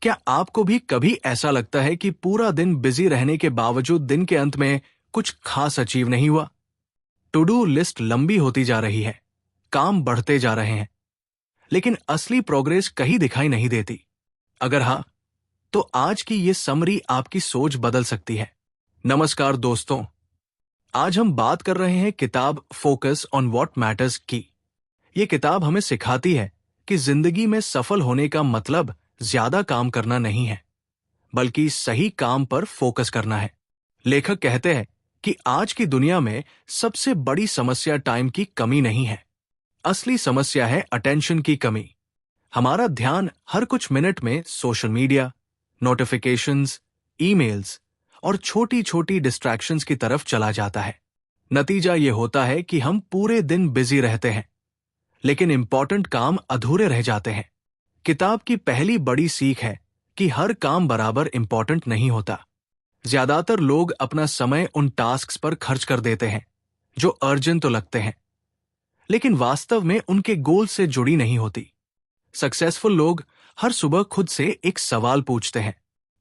क्या आपको भी कभी ऐसा लगता है कि पूरा दिन बिजी रहने के बावजूद दिन के अंत में कुछ खास अचीव नहीं हुआ? टू डू लिस्ट लंबी होती जा रही है, काम बढ़ते जा रहे हैं, लेकिन असली प्रोग्रेस कहीं दिखाई नहीं देती। अगर हाँ, तो आज की ये समरी आपकी सोच बदल सकती है। नमस्कार दोस्तों, आज हम बात कर रहे हैं किताब फोकस ऑन व्हाट मैटर्स की। ये किताब हमें सिखाती है कि जिंदगी में सफल होने का मतलब ज्यादा काम करना नहीं है, बल्कि सही काम पर फोकस करना है। लेखक कहते हैं कि आज की दुनिया में सबसे बड़ी समस्या टाइम की कमी नहीं है, असली समस्या है अटेंशन की कमी। हमारा ध्यान हर कुछ मिनट में सोशल मीडिया, नोटिफिकेशंस, ईमेल्स और छोटी छोटी डिस्ट्रैक्शंस की तरफ चला जाता है। नतीजा ये होता है कि हम पूरे दिन बिजी रहते हैं, लेकिन इंपॉर्टेंट काम अधूरे रह जाते हैं। किताब की पहली बड़ी सीख है कि हर काम बराबर इंपॉर्टेंट नहीं होता। ज्यादातर लोग अपना समय उन टास्क्स पर खर्च कर देते हैं जो अर्जेंट तो लगते हैं, लेकिन वास्तव में उनके गोल से जुड़ी नहीं होती। सक्सेसफुल लोग हर सुबह खुद से एक सवाल पूछते हैं,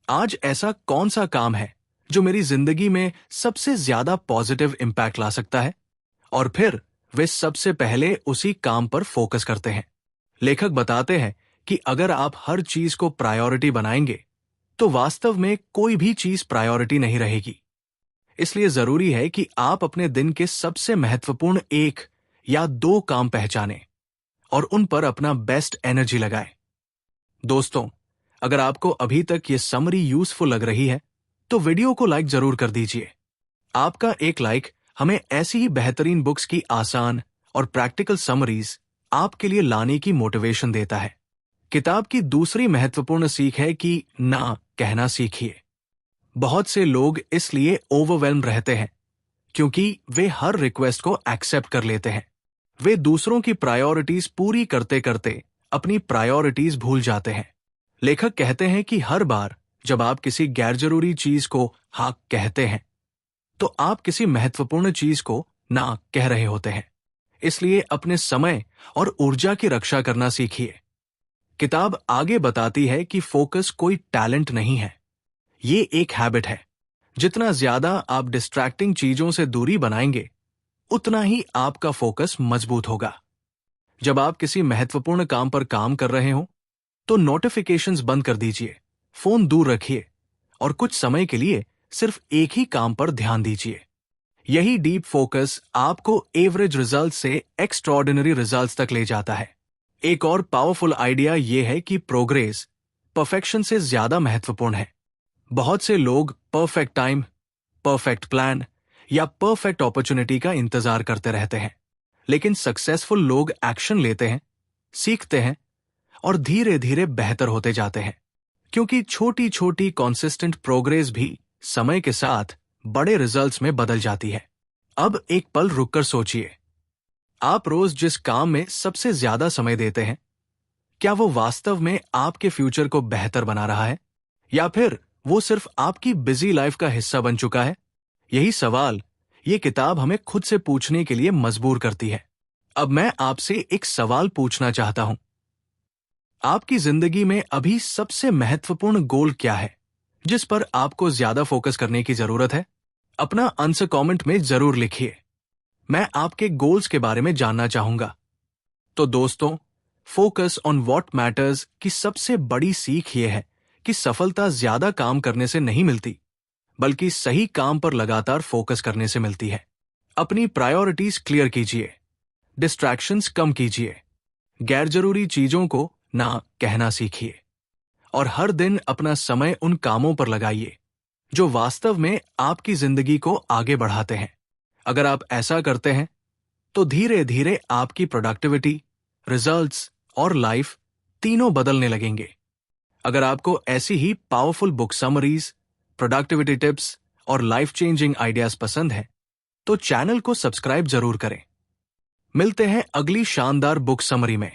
आज ऐसा कौन सा काम है जो मेरी जिंदगी में सबसे ज्यादा पॉजिटिव इंपैक्ट ला सकता है, और फिर वे सबसे पहले उसी काम पर फोकस करते हैं। लेखक बताते हैं कि अगर आप हर चीज को प्रायोरिटी बनाएंगे तो वास्तव में कोई भी चीज प्रायोरिटी नहीं रहेगी। इसलिए जरूरी है कि आप अपने दिन के सबसे महत्वपूर्ण 1 या 2 काम पहचानें और उन पर अपना बेस्ट एनर्जी लगाएं। दोस्तों, अगर आपको अभी तक ये समरी यूजफुल लग रही है तो वीडियो को लाइक जरूर कर दीजिए। आपका एक लाइक हमें ऐसी ही बेहतरीन बुक्स की आसान और प्रैक्टिकल समरीज आपके लिए लाने की मोटिवेशन देता है। किताब की दूसरी महत्वपूर्ण सीख है कि ना कहना सीखिए। बहुत से लोग इसलिए ओवरवेल्म रहते हैं क्योंकि वे हर रिक्वेस्ट को एक्सेप्ट कर लेते हैं। वे दूसरों की प्रायोरिटीज पूरी करते करते अपनी प्रायोरिटीज भूल जाते हैं। लेखक कहते हैं कि हर बार जब आप किसी गैर जरूरी चीज को हाँ कहते हैं तो आप किसी महत्वपूर्ण चीज को ना कह रहे होते हैं। इसलिए अपने समय और ऊर्जा की रक्षा करना सीखिए। किताब आगे बताती है कि फोकस कोई टैलेंट नहीं है, ये एक हैबिट है। जितना ज्यादा आप डिस्ट्रैक्टिंग चीजों से दूरी बनाएंगे, उतना ही आपका फोकस मजबूत होगा। जब आप किसी महत्वपूर्ण काम पर काम कर रहे हो तो नोटिफिकेशंस बंद कर दीजिए, फोन दूर रखिए और कुछ समय के लिए सिर्फ एक ही काम पर ध्यान दीजिए। यही डीप फोकस आपको एवरेज रिजल्ट से एक्स्ट्रॉर्डिनरी रिजल्ट्स तक ले जाता है। एक और पावरफुल आइडिया यह है कि प्रोग्रेस परफेक्शन से ज्यादा महत्वपूर्ण है। बहुत से लोग परफेक्ट टाइम, परफेक्ट प्लान या परफेक्ट अपॉर्चुनिटी का इंतजार करते रहते हैं, लेकिन सक्सेसफुल लोग एक्शन लेते हैं, सीखते हैं और धीरे धीरे बेहतर होते जाते हैं, क्योंकि छोटी छोटी कॉन्सिस्टेंट प्रोग्रेस भी समय के साथ बड़े रिजल्ट्स में बदल जाती है। अब एक पल रुककर सोचिए, आप रोज जिस काम में सबसे ज्यादा समय देते हैं, क्या वो वास्तव में आपके फ्यूचर को बेहतर बना रहा है, या फिर वो सिर्फ आपकी बिजी लाइफ का हिस्सा बन चुका है? यही सवाल ये किताब हमें खुद से पूछने के लिए मजबूर करती है। अब मैं आपसे एक सवाल पूछना चाहता हूं, आपकी जिंदगी में अभी सबसे महत्वपूर्ण गोल क्या है जिस पर आपको ज्यादा फोकस करने की जरूरत है? अपना आंसर कमेंट में जरूर लिखिए। मैं आपके गोल्स के बारे में जानना चाहूंगा। तो दोस्तों, फोकस ऑन व्हाट मैटर्स की सबसे बड़ी सीख यह है कि सफलता ज्यादा काम करने से नहीं मिलती, बल्कि सही काम पर लगातार फोकस करने से मिलती है। अपनी प्रायोरिटीज क्लियर कीजिए, डिस्ट्रैक्शंस कम कीजिए, गैर जरूरी चीजों को ना कहना सीखिए और हर दिन अपना समय उन कामों पर लगाइए जो वास्तव में आपकी जिंदगी को आगे बढ़ाते हैं। अगर आप ऐसा करते हैं तो धीरे धीरे आपकी प्रोडक्टिविटी, रिजल्ट्स और लाइफ तीनों बदलने लगेंगे। अगर आपको ऐसी ही powerful book summaries, productivity tips और लाइफ चेंजिंग आइडियाज पसंद है तो चैनल को सब्सक्राइब जरूर करें। मिलते हैं अगली शानदार बुक समरी में।